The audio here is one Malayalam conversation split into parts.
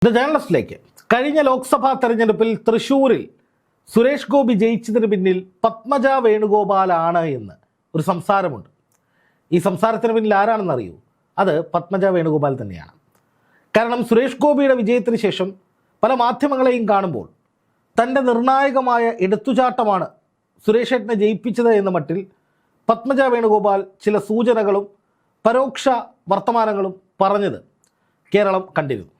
ദ ജേർണലിസ്റ്റിലേക്ക് കഴിഞ്ഞ ലോക്സഭാ തെരഞ്ഞെടുപ്പിൽ തൃശ്ശൂരിൽ സുരേഷ് ഗോപി ജയിച്ചതിന് പിന്നിൽ പത്മജ വേണുഗോപാലാണ് എന്ന് ഒരു സംസാരമുണ്ട്. ഈ സംസാരത്തിന് പിന്നിൽ ആരാണെന്ന് അറിയൂ? അത് പത്മജ വേണുഗോപാൽ തന്നെയാണ്. കാരണം സുരേഷ് ഗോപിയുടെ വിജയത്തിന് ശേഷം പല മാധ്യമങ്ങളെയും കാണുമ്പോൾ തൻ്റെ നിർണായകമായ എടുത്തുചാട്ടമാണ് സുരേഷ് ഏട്ടനെ ജയിപ്പിച്ചത് എന്ന മട്ടിൽ പത്മജ വേണുഗോപാൽ ചില സൂചനകളും പരോക്ഷ വർത്തമാനങ്ങളും പറഞ്ഞത് കേരളം കണ്ടിരുന്നു.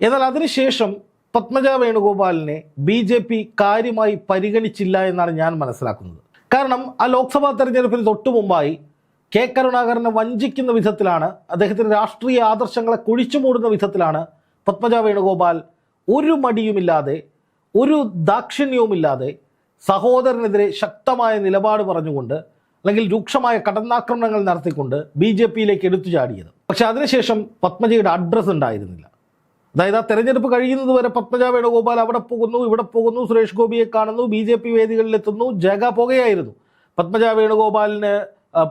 എന്നാൽ അതിനുശേഷം പത്മജ വേണുഗോപാലിനെ BJP കാര്യമായി പരിഗണിച്ചില്ല എന്നാണ് ഞാൻ മനസ്സിലാക്കുന്നത്. കാരണം ആ ലോക്സഭാ തെരഞ്ഞെടുപ്പിന് തൊട്ടു മുമ്പായി കെ കരുണാകരനെ വഞ്ചിക്കുന്ന വിധത്തിലാണ്, അദ്ദേഹത്തിൻ്റെ രാഷ്ട്രീയ ആദർശങ്ങളെ കുഴിച്ചുമൂടുന്ന വിധത്തിലാണ് പത്മജ വേണുഗോപാൽ ഒരു മടിയുമില്ലാതെ ഒരു ദാക്ഷിണ്യവുമില്ലാതെ സഹോദരനെതിരെ ശക്തമായ നിലപാട് പറഞ്ഞുകൊണ്ട് അല്ലെങ്കിൽ രൂക്ഷമായ കടന്നാക്രമണങ്ങൾ നടത്തിക്കൊണ്ട് BJPയിലേക്ക് എടുത്തു ചാടിയത്. പക്ഷെ അതിനുശേഷം പത്മജയുടെ അഡ്രസ്സ് ഉണ്ടായിരുന്നില്ല. അതായത് ആ തെരഞ്ഞെടുപ്പ് കഴിയുന്നത് വരെ പത്മജ വേണുഗോപാൽ അവിടെ പോകുന്നു, ഇവിടെ പോകുന്നു, സുരേഷ് ഗോപിയെ കാണുന്നു, BJP വേദികളിലെത്തുന്നു, ജഗ പോകുകയായിരുന്നു. പത്മജ വേണുഗോപാലിന്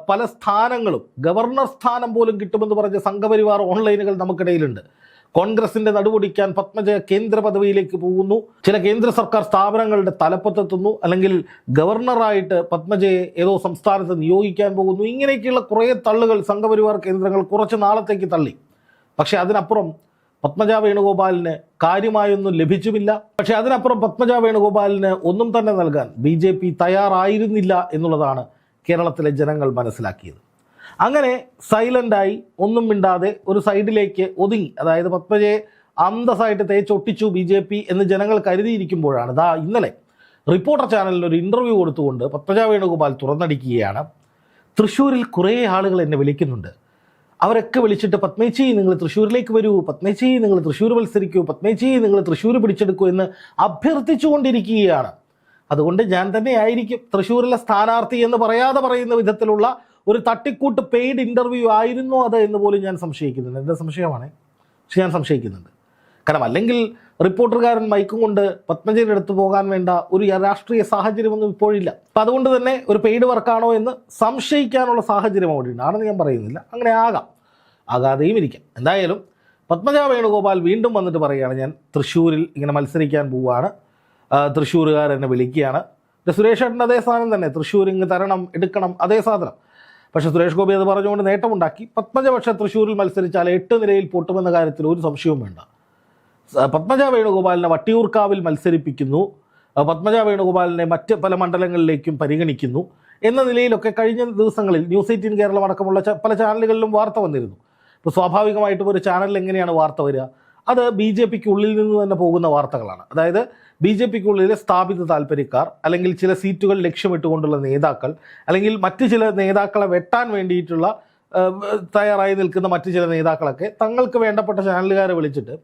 പല സ്ഥാനങ്ങളും, ഗവർണർ സ്ഥാനം പോലും കിട്ടുമെന്ന് പറഞ്ഞ സംഘപരിവാർ ഓൺലൈനുകൾ നമുക്കിടയിലുണ്ട്. കോൺഗ്രസിന്റെ നടുപൊടിക്കാൻ പത്മജ കേന്ദ്ര പദവിയിലേക്ക് പോകുന്നു, ചില കേന്ദ്ര സർക്കാർ സ്ഥാപനങ്ങളുടെ തലപ്പത്തെത്തുന്നു, അല്ലെങ്കിൽ ഗവർണറായിട്ട് പത്മജയെ ഏതോ സംസ്ഥാനത്ത് നിയോഗിക്കാൻ പോകുന്നു. ഇങ്ങനെയൊക്കെയുള്ള കുറേ തള്ളുകൾ സംഘപരിവാർ കേന്ദ്രങ്ങൾ കുറച്ച് നാളത്തേക്ക് തള്ളി. പക്ഷെ അതിനപ്പുറം പത്മജ വേണുഗോപാലിന് കാര്യമായൊന്നും ലഭിച്ചുമില്ല. പക്ഷെ അതിനപ്പുറം പത്മജ വേണുഗോപാലിന് ഒന്നും തന്നെ നൽകാൻ BJP തയ്യാറായിരുന്നില്ല എന്നുള്ളതാണ് കേരളത്തിലെ ജനങ്ങൾ മനസ്സിലാക്കിയത്. അങ്ങനെ സൈലൻ്റായി ഒന്നും മിണ്ടാതെ ഒരു സൈഡിലേക്ക് ഒതുങ്ങി, അതായത് പത്മജയെ അന്തസ്സായിട്ട് തേച്ചൊട്ടിച്ചു BJP എന്ന് ജനങ്ങൾ കരുതിയിരിക്കുമ്പോഴാണ് ഇന്നലെ റിപ്പോർട്ടർ ചാനലിൽ ഒരു ഇൻ്റർവ്യൂ കൊടുത്തുകൊണ്ട് പത്മജ വേണുഗോപാൽ തുറന്നടിക്കുകയാണ്. തൃശ്ശൂരിൽ കുറേ ആളുകൾ എന്നെ വിളിക്കുന്നുണ്ട്, അവരൊക്കെ വിളിച്ചിട്ട് പത്മേച്ചി നിങ്ങൾ തൃശ്ശൂരിലേക്ക് വരൂ, പത്മേച്ചി നിങ്ങൾ തൃശ്ശൂർ മത്സരിക്കൂ, പത്മേച്ചി നിങ്ങൾ തൃശ്ശൂർ പിടിച്ചെടുക്കൂ എന്ന് അഭ്യർത്ഥിച്ചുകൊണ്ടിരിക്കുകയാണ്. അതുകൊണ്ട് ഞാൻ തന്നെ ആയിരിക്കും തൃശ്ശൂരിലെ സ്ഥാനാർത്ഥി എന്ന് പറയാതെ പറയുന്ന വിധത്തിലുള്ള ഒരു തട്ടിക്കൂട്ട് പെയ്ഡ് ഇൻ്റർവ്യൂ ആയിരുന്നോ അത് എന്ന് പോലും ഞാൻ സംശയിക്കുന്നുണ്ട്. എൻ്റെ സംശയമാണ്, പക്ഷെ ഞാൻ സംശയിക്കുന്നുണ്ട്. കാരണം അല്ലെങ്കിൽ റിപ്പോർട്ടർകാരൻ മൈക്കും കൊണ്ട് പത്മജയുടെ അടുത്ത് പോകാൻ വേണ്ട ഒരു രാഷ്ട്രീയ സാഹചര്യമൊന്നും ഇപ്പോഴില്ല. അപ്പം അതുകൊണ്ട് തന്നെ ഒരു പെയ്ഡ് വർക്കാണോ എന്ന് സംശയിക്കാനുള്ള സാഹചര്യം അവിടെയുണ്ട്. ആണെന്ന് ഞാൻ പറയുന്നില്ല, അങ്ങനെ ആകാതെയും ഇരിക്കാം. എന്തായാലും പത്മജ വേണുഗോപാൽ വീണ്ടും വന്നിട്ട് പറയുകയാണ്, ഞാൻ തൃശ്ശൂരിൽ ഇങ്ങനെ മത്സരിക്കാൻ പോവുകയാണ്, തൃശ്ശൂരുകാരെന്നെ വിളിക്കുകയാണ്. സുരേഷ് ഏട്ടൻ്റെ അതേ സാധനം തന്നെ, തൃശ്ശൂർ ഇങ്ങ് തരണം, എടുക്കണം, അതേ സാധനം. പക്ഷേ സുരേഷ് ഗോപി അത് പറഞ്ഞുകൊണ്ട് നേട്ടമുണ്ടാക്കി. പത്മജ പക്ഷേ തൃശ്ശൂരിൽ മത്സരിച്ചാൽ 8 നിരയിൽ പൊട്ടുമെന്ന കാര്യത്തിൽ ഒരു സംശയവും വേണ്ട. പത്മജ വേണുഗോപാലിനെ വട്ടിയൂർക്കാവിൽ മത്സരിപ്പിക്കുന്നു, പത്മജ വേണുഗോപാലിനെ മറ്റ് പല മണ്ഡലങ്ങളിലേക്കും പരിഗണിക്കുന്നു എന്ന നിലയിലൊക്കെ കഴിഞ്ഞ ദിവസങ്ങളിൽ ന്യൂസ് 18 കേരളം അടക്കമുള്ള പല ചാനലുകളിലും വാർത്ത വന്നിരുന്നു. ഇപ്പോൾ സ്വാഭാവികമായിട്ടും ഒരു ചാനലിൽ എങ്ങനെയാണ് വാർത്ത വരിക? അത് BJPക്കുള്ളിൽ നിന്ന് തന്നെ പോകുന്ന വാർത്തകളാണ്. അതായത് BJPക്കുള്ളിലെ സ്ഥാപിത താല്പര്യക്കാർ, അല്ലെങ്കിൽ ചില സീറ്റുകൾ ലക്ഷ്യമിട്ടുകൊണ്ടുള്ള നേതാക്കൾ, അല്ലെങ്കിൽ മറ്റ് ചില നേതാക്കളെ വെട്ടാൻ വേണ്ടിയിട്ടുള്ള തയ്യാറായി നിൽക്കുന്ന മറ്റ് ചില നേതാക്കളൊക്കെ തങ്ങൾക്ക് വേണ്ടപ്പെട്ട ചാനലുകാരെ വിളിച്ചിട്ട്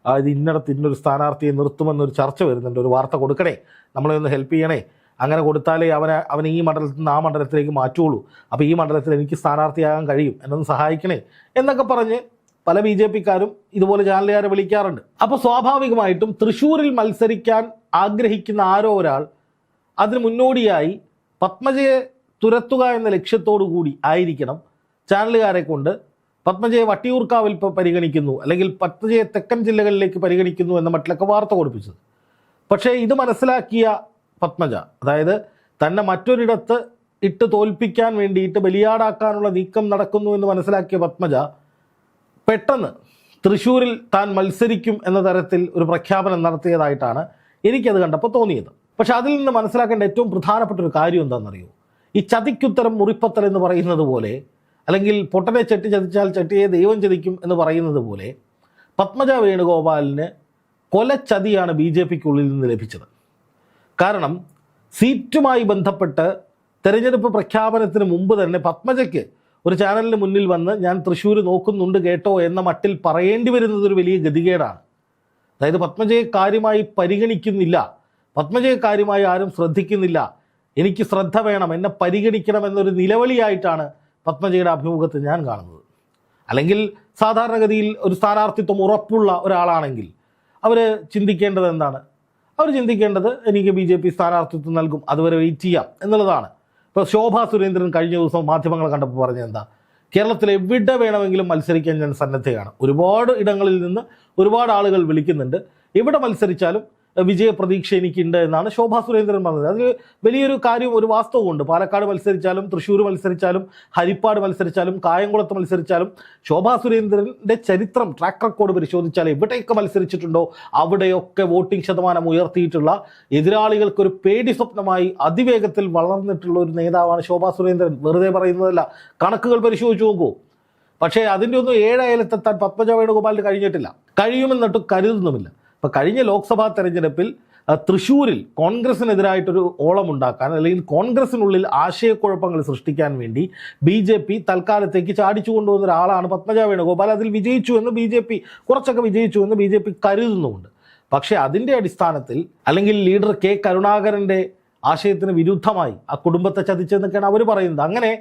ഇത് ഇന്നടത്ത് ഇന്നൊരു സ്ഥാനാർത്ഥിയെ നിർത്തുമെന്നൊരു ചർച്ച വരുന്നുണ്ട്, ഒരു വാർത്ത കൊടുക്കണേ, നമ്മളെ ഒന്ന് ഹെൽപ്പ് ചെയ്യണേ, അങ്ങനെ കൊടുത്താലേ അവനെ ഈ മണ്ഡലത്തിൽ നിന്ന് ആ മണ്ഡലത്തിലേക്ക് മാറ്റുള്ളൂ, അപ്പോൾ ഈ മണ്ഡലത്തിൽ എനിക്ക് സ്ഥാനാർത്ഥിയാകാൻ കഴിയും, എന്നൊന്ന് സഹായിക്കണേ എന്നൊക്കെ പറഞ്ഞ് പല BJPക്കാരും ഇതുപോലെ ചാനലുകാരെ വിളിക്കാറുണ്ട്. അപ്പോൾ സ്വാഭാവികമായിട്ടും തൃശ്ശൂരിൽ മത്സരിക്കാൻ ആഗ്രഹിക്കുന്ന ആരോ ഒരാൾ അതിന് മുന്നോടിയായി പത്മജയെ തുരത്തുക എന്ന ലക്ഷ്യത്തോടു കൂടി ആയിരിക്കണം ചാനലുകാരെ കൊണ്ട് പത്മജയെ വട്ടിയൂർക്കാവിൽ പരിഗണിക്കുന്നു, അല്ലെങ്കിൽ പത്മജയെ തെക്കൻ ജില്ലകളിലേക്ക് പരിഗണിക്കുന്നു എന്ന മട്ടിലൊക്കെ വാർത്ത കൊടുപ്പിച്ചത്. പക്ഷേ ഇത് മനസ്സിലാക്കിയ പത്മജ, അതായത് തന്നെ മറ്റൊരിടത്ത് ഇട്ട് തോൽപ്പിക്കാൻ വേണ്ടിയിട്ട് ബലിയാടാക്കാനുള്ള നീക്കം നടക്കുന്നു എന്ന് മനസ്സിലാക്കിയ പത്മജ പെട്ടെന്ന് തൃശ്ശൂരിൽ താൻ മത്സരിക്കും എന്ന തരത്തിൽ ഒരു പ്രഖ്യാപനം നടത്തിയതായിട്ടാണ് എനിക്കത് കണ്ടപ്പോൾ തോന്നിയത്. പക്ഷെ അതിൽ നിന്ന് മനസ്സിലാക്കേണ്ട ഏറ്റവും പ്രധാനപ്പെട്ട ഒരു കാര്യം എന്താണെന്നറിയോ? ഈ ചതിക്കുത്തരം മുറിപ്പത്തൽ എന്ന് പറയുന്നത് പോലെ, അല്ലെങ്കിൽ പൊട്ടനെ ചതിച്ചാൽ ചട്ടിയെ ദൈവം ചതിക്കും എന്ന് പറയുന്നത് പോലെ, പത്മജ വേണുഗോപാലിന് കൊലച്ചതിയാണ് BJPക്കുള്ളിൽ നിന്ന് ലഭിച്ചത്. കാരണം സീറ്റുമായി ബന്ധപ്പെട്ട് തെരഞ്ഞെടുപ്പ് പ്രഖ്യാപനത്തിന് മുമ്പ് തന്നെ പത്മജയ്ക്ക് ഒരു ചാനലിന് മുന്നിൽ വന്ന് ഞാൻ തൃശ്ശൂർ നോക്കുന്നുണ്ട് കേട്ടോ എന്ന മട്ടിൽ പറയേണ്ടി വരുന്നത് ഒരു വലിയ ഗതികേടാണ്. അതായത് പത്മജയെ കാര്യമായി പരിഗണിക്കുന്നില്ല, പത്മജയെ കാര്യമായി ആരും ശ്രദ്ധിക്കുന്നില്ല, എനിക്ക് ശ്രദ്ധ വേണം, എന്നെ പരിഗണിക്കണം എന്നൊരു നിലവിളിയായിട്ടാണ് പത്മജയുടെ അഭിമുഖത്തിൽ ഞാൻ കാണുന്നത്. അല്ലെങ്കിൽ സാധാരണഗതിയിൽ ഒരു സ്ഥാനാർത്ഥിത്വം ഉറപ്പുള്ള ഒരാളാണെങ്കിൽ അവർ ചിന്തിക്കേണ്ടത് എന്താണ്? അവർ ചിന്തിക്കേണ്ടത് എനിക്ക് BJP സ്ഥാനാർത്ഥിത്വം നൽകും, അതുവരെ വെയിറ്റ് ചെയ്യാം എന്നുള്ളതാണ്. ഇപ്പോൾ ശോഭാ സുരേന്ദ്രൻ കഴിഞ്ഞ ദിവസം മാധ്യമങ്ങളെ കണ്ടപ്പോൾ പറഞ്ഞത് എന്താ? കേരളത്തിൽ എവിടെ വേണമെങ്കിലും മത്സരിക്കാൻ ഞാൻ സന്നദ്ധയാണ്. ഒരുപാട് ഇടങ്ങളിൽ നിന്ന് ഒരുപാട് ആളുകൾ വിളിക്കുന്നുണ്ട്. എവിടെ മത്സരിച്ചാലും വിജയപ്രതീക്ഷ എനിക്കുണ്ട് എന്നാണ് ശോഭാ സുരേന്ദ്രൻ പറഞ്ഞത്. അതിൽ വലിയൊരു കാര്യം, ഒരു വാസ്തവമുണ്ട്. പാലക്കാട് മത്സരിച്ചാലും, തൃശ്ശൂർ മത്സരിച്ചാലും, ഹരിപ്പാട് മത്സരിച്ചാലും, കായംകുളത്ത് മത്സരിച്ചാലും ശോഭാ സുരേന്ദ്രൻ്റെ ചരിത്രം, ട്രാക്ക് റെക്കോർഡ് പരിശോധിച്ചാൽ എവിടെയൊക്കെ മത്സരിച്ചിട്ടുണ്ടോ അവിടെയൊക്കെ വോട്ടിംഗ് ശതമാനം ഉയർത്തിയിട്ടുള്ള, എതിരാളികൾക്കൊരു പേടി സ്വപ്നമായി അതിവേഗത്തിൽ വളർന്നിട്ടുള്ള ഒരു നേതാവാണ് ശോഭാ സുരേന്ദ്രൻ. വെറുതെ പറയുന്നതല്ല, കണക്കുകൾ പരിശോധിച്ച് നോക്കൂ. പക്ഷേ അതിൻ്റെ ഒന്നും 7 അയലത്തെത്താൻ പത്മജ വേണുഗോപാലിന് കഴിഞ്ഞിട്ടില്ല, കഴിയുമെന്നിട്ട് കരുതുന്നുമില്ല. ഇപ്പോൾ കഴിഞ്ഞ ലോക്സഭാ തെരഞ്ഞെടുപ്പിൽ തൃശ്ശൂരിൽ കോൺഗ്രസിനെതിരായിട്ടൊരു ഓളമുണ്ടാക്കാൻ, അല്ലെങ്കിൽ കോൺഗ്രസിനുള്ളിൽ ആശയക്കുഴപ്പങ്ങൾ സൃഷ്ടിക്കാൻ വേണ്ടി BJP തൽക്കാലത്തേക്ക് ചാടിച്ചു കൊണ്ടുവന്ന ഒരാളാണ് പത്മജ വേണുഗോപാൽ. അതിൽ വിജയിച്ചു എന്ന് കുറച്ചൊക്കെ വിജയിച്ചു എന്ന് BJP കരുതുന്നുമുണ്ട്. പക്ഷേ അതിൻ്റെ അടിസ്ഥാനത്തിൽ, അല്ലെങ്കിൽ ലീഡർ K കരുണാകരൻ്റെ ആശയത്തിന് വിരുദ്ധമായി ആ കുടുംബത്തെ ചതിച്ചെന്നൊക്കെയാണ് അവർ പറയുന്നത്. അങ്ങനെ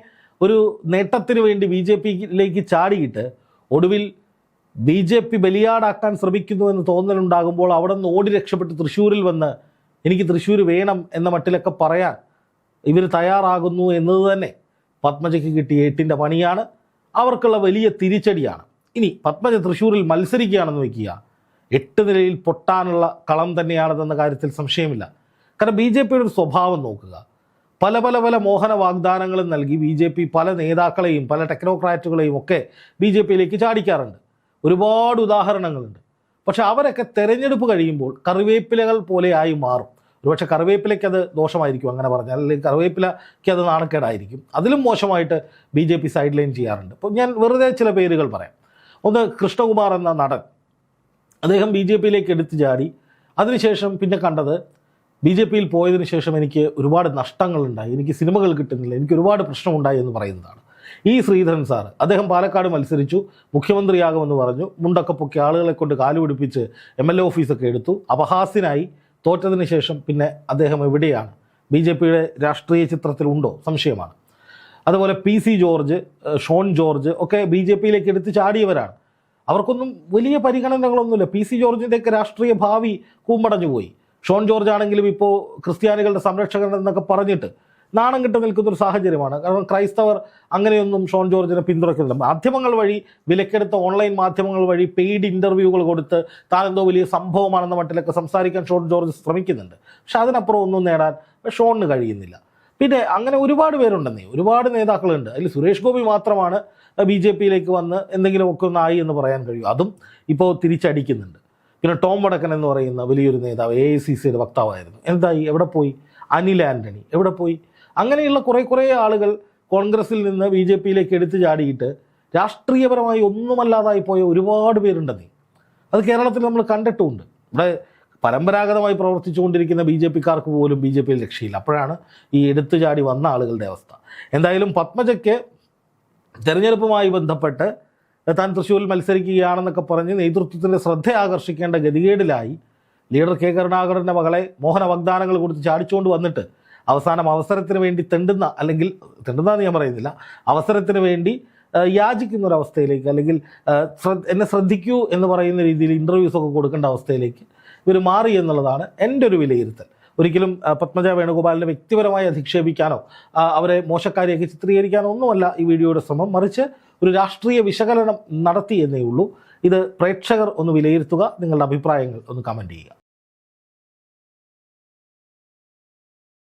ഒരു നേട്ടത്തിന് വേണ്ടി BJPയിലേക്ക് ചാടിയിട്ട് ഒടുവിൽ BJP ബലിയാടാക്കാൻ ശ്രമിക്കുന്നു എന്ന് തോന്നലുണ്ടാകുമ്പോൾ അവിടെ നിന്ന് ഓടി രക്ഷപ്പെട്ട് തൃശ്ശൂരിൽ വന്ന് എനിക്ക് തൃശ്ശൂർ വേണം എന്ന മട്ടിലൊക്കെ പറയാൻ ഇവർ തയ്യാറാകുന്നു എന്നത് തന്നെ പത്മജയ്ക്ക് കിട്ടിയ 8ൻ്റെ പണിയാണ്, അവർക്കുള്ള വലിയ തിരിച്ചടിയാണ്. ഇനി പത്മജ തൃശ്ശൂരിൽ മത്സരിക്കുകയാണെന്ന് വയ്ക്കുക, 8 നിലയിൽ പൊട്ടാനുള്ള കളം തന്നെയാണെന്ന കാര്യത്തിൽ സംശയമില്ല. കാരണം BJPയുടെ ഒരു സ്വഭാവം നോക്കുക. പല പല പല മോഹന വാഗ്ദാനങ്ങളും നൽകി BJP പല നേതാക്കളെയും പല ടെക്നോക്രാറ്റുകളെയും ഒക്കെ BJPയിലേക്ക് ചാടിക്കാറുണ്ട്. ഒരുപാട് ഉദാഹരണങ്ങളുണ്ട്. പക്ഷെ അവരൊക്കെ തെരഞ്ഞെടുപ്പ് കഴിയുമ്പോൾ കറിവേപ്പിലകൾ പോലെയായി മാറും. ഒരുപക്ഷെ കറിവേപ്പിലയ്ക്ക് അത് ദോഷമായിരിക്കും അങ്ങനെ പറഞ്ഞാൽ, അല്ലെങ്കിൽ കറിവേപ്പിലയ്ക്ക് അത് നാണക്കേടായിരിക്കും. അതിലും മോശമായിട്ട് BJP സൈഡ് ലൈൻ ചെയ്യാറുണ്ട്. അപ്പോൾ ഞാൻ വെറുതെ ചില പേരുകൾ പറയാം. ഒന്ന്, കൃഷ്ണകുമാർ എന്ന നടൻ. അദ്ദേഹം BJPയിലേക്ക് എടുത്തു ചാടി. അതിനുശേഷം പിന്നെ കണ്ടത്, BJPയിൽ പോയതിനു ശേഷം എനിക്ക് ഒരുപാട് നഷ്ടങ്ങളുണ്ടായി, എനിക്ക് സിനിമകൾ കിട്ടുന്നില്ല, എനിക്ക് ഒരുപാട് പ്രശ്നമുണ്ടായി എന്ന് പറയുന്നതാണ്. ഈ ശ്രീധരൻ സാർ, അദ്ദേഹം പാലക്കാട് മത്സരിച്ചു, മുഖ്യമന്ത്രിയാകുമെന്ന് പറഞ്ഞു, മുണ്ടൊക്കെ പൊക്കി ആളുകളെ കൊണ്ട് കാലുപിടിപ്പിച്ച് MLA ഓഫീസൊക്കെ എടുത്തു, അപഹാസ്യനായി. തോറ്റതിന് ശേഷം പിന്നെ അദ്ദേഹം എവിടെയാണ്? BJPയുടെ രാഷ്ട്രീയ ചിത്രത്തിലുണ്ടോ? സംശയമാണ്. അതുപോലെ PC ജോർജ്, ഷോൺ ജോർജ് ഒക്കെ BJPയിലേക്ക് എടുത്ത് ചാടിയവരാണ്. അവർക്കൊന്നും വലിയ പരിഗണനകളൊന്നുമില്ല. PC ജോർജിൻ്റെയൊക്കെ രാഷ്ട്രീയ ഭാവി കൂമ്പടഞ്ഞു പോയി. ഷോൺ ജോർജ് ആണെങ്കിലും ഇപ്പോൾ ക്രിസ്ത്യാനികളുടെ സംരക്ഷകൻ എന്നൊക്കെ പറഞ്ഞിട്ട് നാണം കെട്ട് നിൽക്കുന്നൊരു സാഹചര്യമാണ്. കാരണം ക്രൈസ്തവർ അങ്ങനെയൊന്നും ഷോൺ ജോർജിനെ പിന്തുണയ്ക്കുന്നില്ല. മാധ്യമങ്ങൾ വഴി, വിലക്കെടുത്ത ഓൺലൈൻ മാധ്യമങ്ങൾ വഴി പെയ്ഡ് ഇൻ്റർവ്യൂകൾ കൊടുത്ത് താൻ എന്തോ വലിയ സംഭവമാണെന്ന മട്ടിലൊക്കെ സംസാരിക്കാൻ ഷോൺ ജോർജ് ശ്രമിക്കുന്നുണ്ട്. പക്ഷെ അതിനപ്പുറം ഒന്നും നേടാൻ ഷോണിന് കഴിയുന്നില്ല. പിന്നെ അങ്ങനെ ഒരുപാട് പേരുണ്ടെന്നേ, ഒരുപാട് നേതാക്കളുണ്ട്. അതിൽ സുരേഷ് ഗോപി മാത്രമാണ് BJPയിലേക്ക് വന്ന് എന്തെങ്കിലുമൊക്കെ ഒന്നായി എന്ന് പറയാൻ കഴിയും. അതും ഇപ്പോൾ തിരിച്ചടിക്കുന്നുണ്ട്. പിന്നെ ടോം വടക്കൻ എന്ന് പറയുന്ന വലിയൊരു നേതാവ്, AICCയുടെ വക്താവായിരുന്നു, എന്തായി? എവിടെ പോയി? അനിൽ ആൻ്റണി എവിടെ പോയി? അങ്ങനെയുള്ള കുറേ ആളുകൾ കോൺഗ്രസിൽ നിന്ന് BJPയിലേക്ക് എടുത്തു ചാടിയിട്ട് രാഷ്ട്രീയപരമായി ഒന്നുമല്ലാതായി പോയ ഒരുപാട് പേരുണ്ടെന്നേ. അത് കേരളത്തിൽ നമ്മൾ കണ്ടിട്ടുമുണ്ട്. ഇവിടെ പരമ്പരാഗതമായി പ്രവർത്തിച്ചുകൊണ്ടിരിക്കുന്ന BJPക്കാർക്ക് പോലും BJPയിൽ രക്ഷയില്ല. അപ്പോഴാണ് ഈ എടുത്തു ചാടി വന്ന ആളുകളുടെ അവസ്ഥ. എന്തായാലും പത്മജയ്ക്ക് തെരഞ്ഞെടുപ്പുമായി ബന്ധപ്പെട്ട് താൻ തൃശ്ശൂരിൽ മത്സരിക്കുകയാണെന്നൊക്കെ പറഞ്ഞ് നേതൃത്വത്തിൻ്റെ ശ്രദ്ധ ആകർഷിക്കേണ്ട ഗതികേടിലായി ലീഡർ K കരുണാകരൻ്റെ മകളെ മോഹന വാഗ്ദാനങ്ങൾ കൊടുത്ത് ചാടിച്ചുകൊണ്ട് വന്നിട്ട് അവസാനം അവസരത്തിന് വേണ്ടി അല്ലെങ്കിൽ തെണ്ടുന്നതെന്ന് ഞാൻ പറയുന്നില്ല, അവസരത്തിന് വേണ്ടി യാചിക്കുന്ന ഒരവസ്ഥയിലേക്ക്, അല്ലെങ്കിൽ എന്നെ ശ്രദ്ധിക്കൂ എന്ന് പറയുന്ന രീതിയിൽ ഇൻ്റർവ്യൂസൊക്കെ കൊടുക്കേണ്ട അവസ്ഥയിലേക്ക് ഇവർ മാറി എന്നുള്ളതാണ് എൻ്റെ ഒരു വിലയിരുത്തൽ. ഒരിക്കലും പത്മജ വേണുഗോപാലിനെ വ്യക്തിപരമായി അധിക്ഷേപിക്കാനോ അവരെ മോശക്കാരിയൊക്കെ ചിത്രീകരിക്കാനോ ഒന്നുമല്ല ഈ വീഡിയോയുടെ ശ്രമം. മറിച്ച് ഒരു രാഷ്ട്രീയ വിശകലനം നടത്തി എന്നേ ഉള്ളൂ. ഇത് പ്രേക്ഷകർ ഒന്ന് വിലയിരുത്തുക. നിങ്ങളുടെ അഭിപ്രായങ്ങൾ ഒന്ന് കമൻറ്റ് ചെയ്യുക.